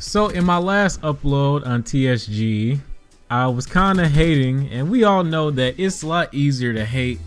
So in my last upload on TSG, I was kind of hating, and we all know that it's a lot easier to hate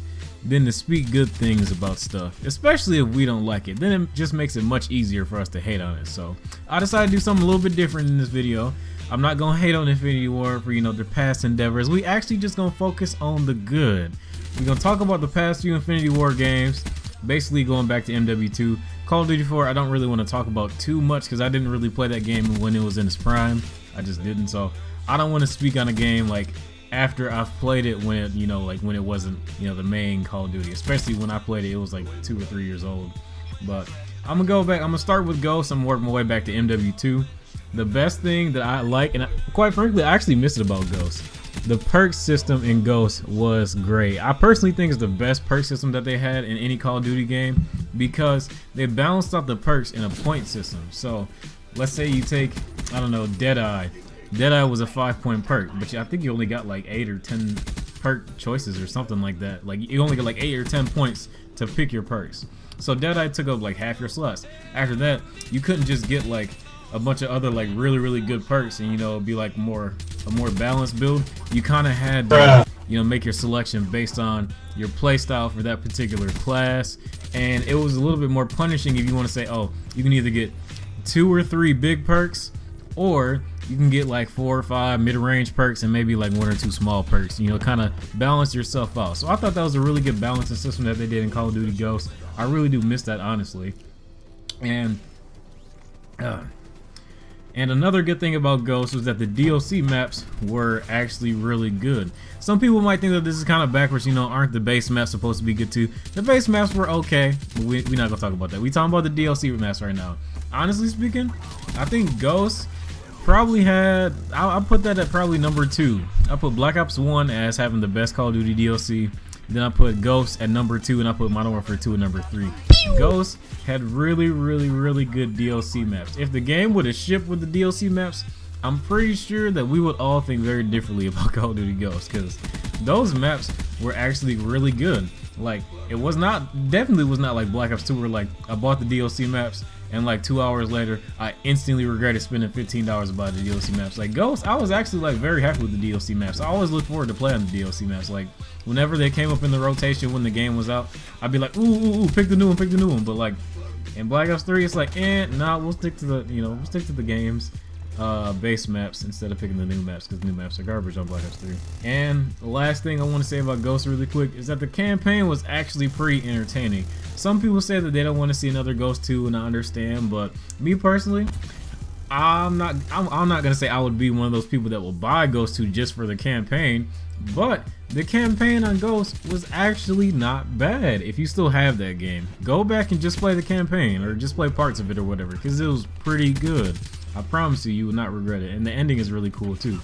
than to speak good things about stuff, especially if we don't like it. Then it just makes it much easier for us to hate on it. So I decided to do something a little bit different in this video. I'm not gonna hate on Infinity Ward for, you know, their past endeavors. We actually just gonna focus on the good. We're gonna talk about the past few Infinity Ward games, basically going back to MW2. Call of Duty 4 I don't really want to talk about too much because I didn't really play that game when it was in its prime. I just didn't, so I don't want to speak on a game like after I've played it when it, you know, like when it wasn't, you know, the main Call of Duty. Especially when I played it, it was like 2 or 3 years old. But I'm gonna go back. I'm gonna start with Ghost. I'm gonna work my way back to MW2. The best thing that I like, and quite frankly, I actually miss it about Ghost. The perk system in Ghost was great. I personally think it's the best perk system that they had in any Call of Duty game because they balanced out the perks in a point system. So let's say you take, I don't know, Deadeye. Deadeye was a 5-point perk, but I think you only got like 8 or 10 perk choices or something like that. Like you only got like 8 or 10 points to pick your perks. So Deadeye took up like half your slots. After that, you couldn't just get like a bunch of other like really good perks and, you know, be like a more balanced build. You kind of had to, you know, make your selection based on your playstyle for that particular class, and it was a little bit more punishing if you want to say, oh, you can either get 2 or 3 big perks, or you can get like 4 or 5 mid-range perks and maybe like 1 or 2 small perks, you know, kind of balance yourself out. So I thought that was a really good balancing system that they did in Call of Duty Ghosts. I really do miss that, honestly. And another good thing about Ghost was that the DLC maps were actually really good. Some people might think that this is kind of backwards, you know, aren't the base maps supposed to be good too? The base maps were okay, but we're not gonna talk about that. We're talking about the DLC maps right now. Honestly speaking, I think Ghost probably had, I'll put that at probably number 2. I put Black Ops 1 as having the best Call of Duty DLC. Then I put Ghost at number 2, and I put Modern Warfare 2 at number 3. Ghost had really good DLC maps. If the game would have shipped with the DLC maps, I'm pretty sure that we would all think very differently about Call of Duty Ghost, because those maps were actually really good. Like, it was not, definitely was not like Black Ops 2 where like I bought the DLC maps and like 2 hours later I instantly regretted spending $15 to buy the DLC maps. Like Ghost, I was actually like very happy with the DLC maps. I always look forward to playing the DLC maps. Like whenever they came up in the rotation when the game was out, I'd be like, ooh, pick the new one. But like in Black Ops 3, it's like, nah, we'll stick to the, you know, we'll stick to the game's base maps instead of picking the new maps, because new maps are garbage on Black Ops 3. And the last thing I want to say about Ghost really quick is that the campaign was actually pretty entertaining. Some people say that they don't want to see another Ghost 2, and I understand, but me personally, I'm not gonna say I would be one of those people that will buy Ghost 2 just for the campaign, but the campaign on Ghost was actually not bad. If you still have that game, go back and just play the campaign, or just play parts of it or whatever, because it was pretty good. I promise you, you will not regret it, and the ending is really cool too.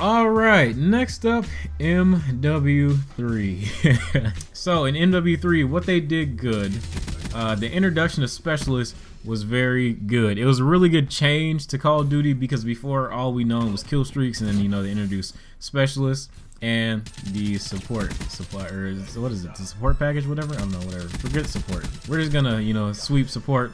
Alright, next up, MW3. So in MW3, what they did good, the introduction of specialists was very good. It was a really good change to Call of Duty, because before all we known was kill streaks, and then, you know, they introduced specialists and the support supplier. What is it? The support package, whatever? I don't know, whatever. Forget support. We're just gonna, you know, sweep support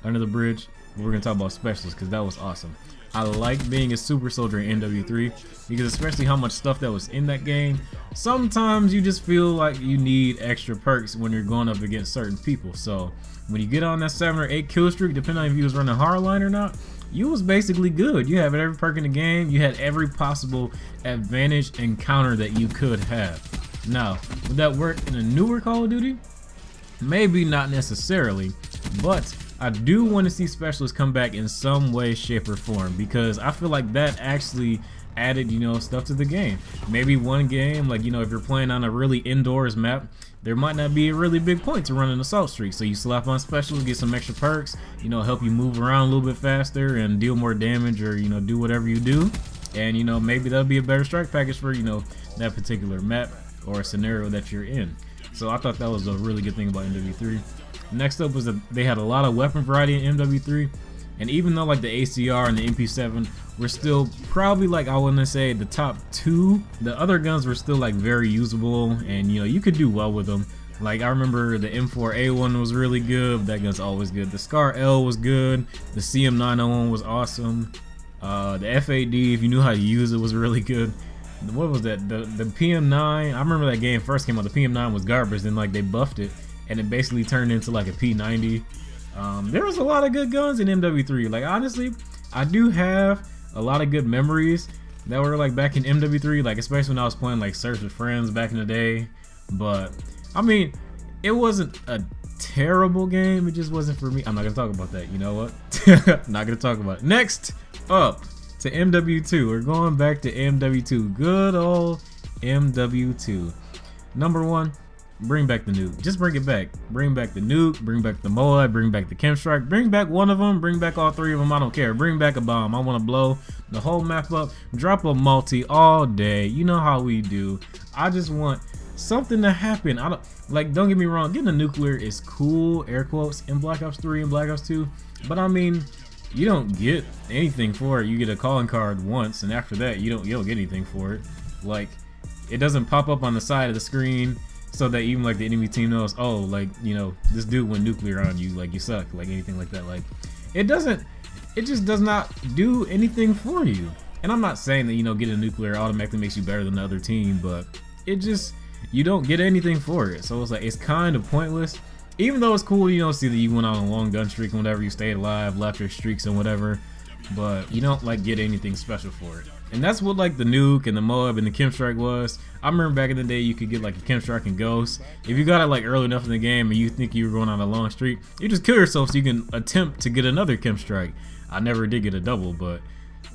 under the bridge. We're gonna talk about specialists because that was awesome. I like being a super soldier in MW3 because especially how much stuff that was in that game, sometimes you just feel like you need extra perks when you're going up against certain people. So when you get on that 7 or 8 kill streak, depending on if you was running hardline or not, you was basically good. You have every perk in the game. You had every possible advantage and counter that you could have. Now, would that work in a newer Call of Duty? Maybe not necessarily, but I do want to see specialists come back in some way, shape, or form, because I feel like that actually added, you know, stuff to the game. Maybe one game, like, you know, if you're playing on a really indoors map, there might not be a really big point to run an assault streak, so you slap on specialists, get some extra perks, you know, help you move around a little bit faster and deal more damage, or, you know, do whatever you do. and you know, maybe that'll be a better strike package for, you know, that particular map or scenario that you're in. So I thought that was a really good thing about MW3. Next up was that they had a lot of weapon variety in MW3, and even though like the ACR and the MP7 were still probably, like, I wouldn't say the top 2, the other guns were still like very usable, and you know, you could do well with them. Like, I remember the M4A1 was really good. That gun's always good. The Scar L was good. The CM901 was awesome. The FAD, if you knew how to use it, was really good. What was that? The PM9. I remember that game first came out. The PM9 was garbage. Then like they buffed it, and it basically turned into like a P90. There was a lot of good guns in MW3. Like, honestly, I do have a lot of good memories that were like back in MW3. Like, especially when I was playing like Search with Friends back in the day. But I mean, it wasn't a terrible game. It just wasn't for me. I'm not gonna talk about that. You know what? Not gonna talk about it. Next up to MW2. We're going back to MW2. Good old MW2. Number 1, bring back the nuke. Just bring it back. Bring back the nuke. Bring back the Moab. Bring back the Chem Strike. Bring back one of them. Bring back all 3 of them. I don't care. Bring back a bomb. I want to blow the whole map up. Drop a multi all day. You know how we do. I just want something to happen. I don't like. Don't get me wrong. Getting a nuclear is cool, air quotes, in Black Ops 3 and Black Ops 2. But I mean, you don't get anything for it. You get a calling card once, and after that, you don't get anything for it. Like, it doesn't pop up on the side of the screen so that even like the enemy team knows, oh, like, you know, this dude went nuclear on you, like you suck, like anything like that. Like, it just does not do anything for you. And I'm not saying that, you know, getting a nuclear automatically makes you better than the other team, but it just, you don't get anything for it. So it's like, it's kind of pointless. Even though it's cool, you know, see that you went on a long gun streak and whatever, you stayed alive, left your streaks and whatever, but you don't like get anything special for it. And that's what like the nuke and the Moab and the Chem Strike was. I remember back in the day you could get like a Chem Strike and Ghost. If you got it like early enough in the game and you think you were going on a long streak, you just kill yourself so you can attempt to get another Chem Strike. I never did get a double, but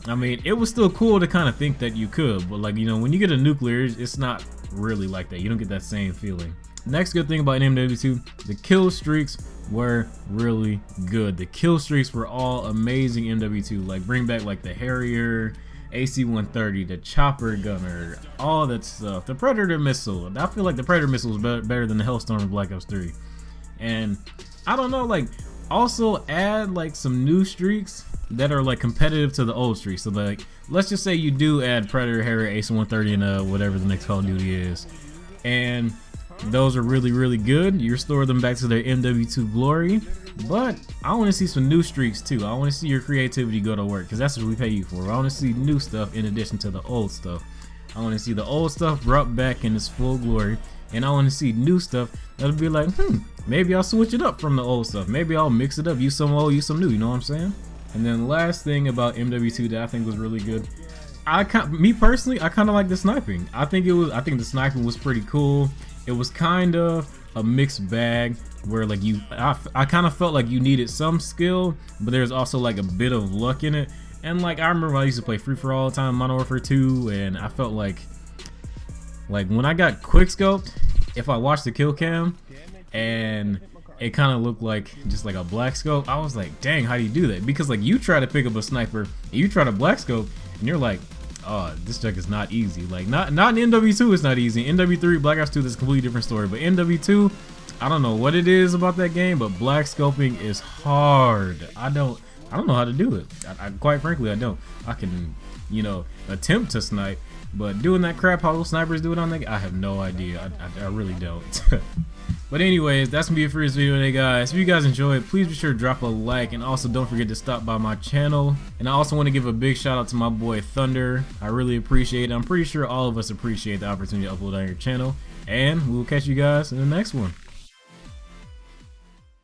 I mean, it was still cool to kind of think that you could, but like, you know, when you get a nuclear, it's not really like that. You don't get that same feeling. Next good thing about MW2, the kill streaks were really good. The kill streaks were all amazing in MW2. Like, bring back like the Harrier, AC-130, the Chopper Gunner, all that stuff. The Predator Missile. I feel like the Predator Missile was better than the Hellstorm in Black Ops 3. And I don't know, like, also add like some new streaks that are like competitive to the old streaks. So like, let's just say you do add Predator, Harrier, AC-130, and whatever the next Call of Duty is, and those are really good. You restore them back to their MW2 glory. But I want to see some new streaks too. I want to see your creativity go to work, because that's what we pay you for. I want to see new stuff in addition to the old stuff. I want to see the old stuff brought back in its full glory, and I want to see new stuff that'll be like, maybe I'll switch it up from the old stuff. Maybe I'll mix it up, use some old, use some new, you know what I'm saying? And then the last thing about MW2 that I think was really good, me personally, I kind of like the sniping. I think the sniping was pretty cool. It was kind of a mixed bag where like I kind of felt like you needed some skill, but there's also like a bit of luck in it. And like, I remember I used to play free for all the time, Modern Warfare 2, and I felt like when I got quick scoped, if I watched the kill cam and it kind of looked like just like a black scope, I was like, dang, how do you do that? Because like, you try to pick up a sniper, and you try to black scope, and you're like, oh, this check is not easy. Like, not in MW2 it's not easy. MW3, Black Ops 2, that's a completely different story. But MW2, I don't know what it is about that game, but black scoping is hard. I don't know how to do it. I quite frankly, I don't. I can, you know, attempt to snipe, but doing that crap how those snipers do it on that, I have no idea. I really don't. But anyways, that's gonna be it for this video today, guys. If you guys enjoyed, please be sure to drop a like, and also don't forget to stop by my channel. And I also want to give a big shout out to my boy Thunder. I really appreciate it. I'm pretty sure all of us appreciate the opportunity to upload on your channel, and we'll catch you guys in the next one.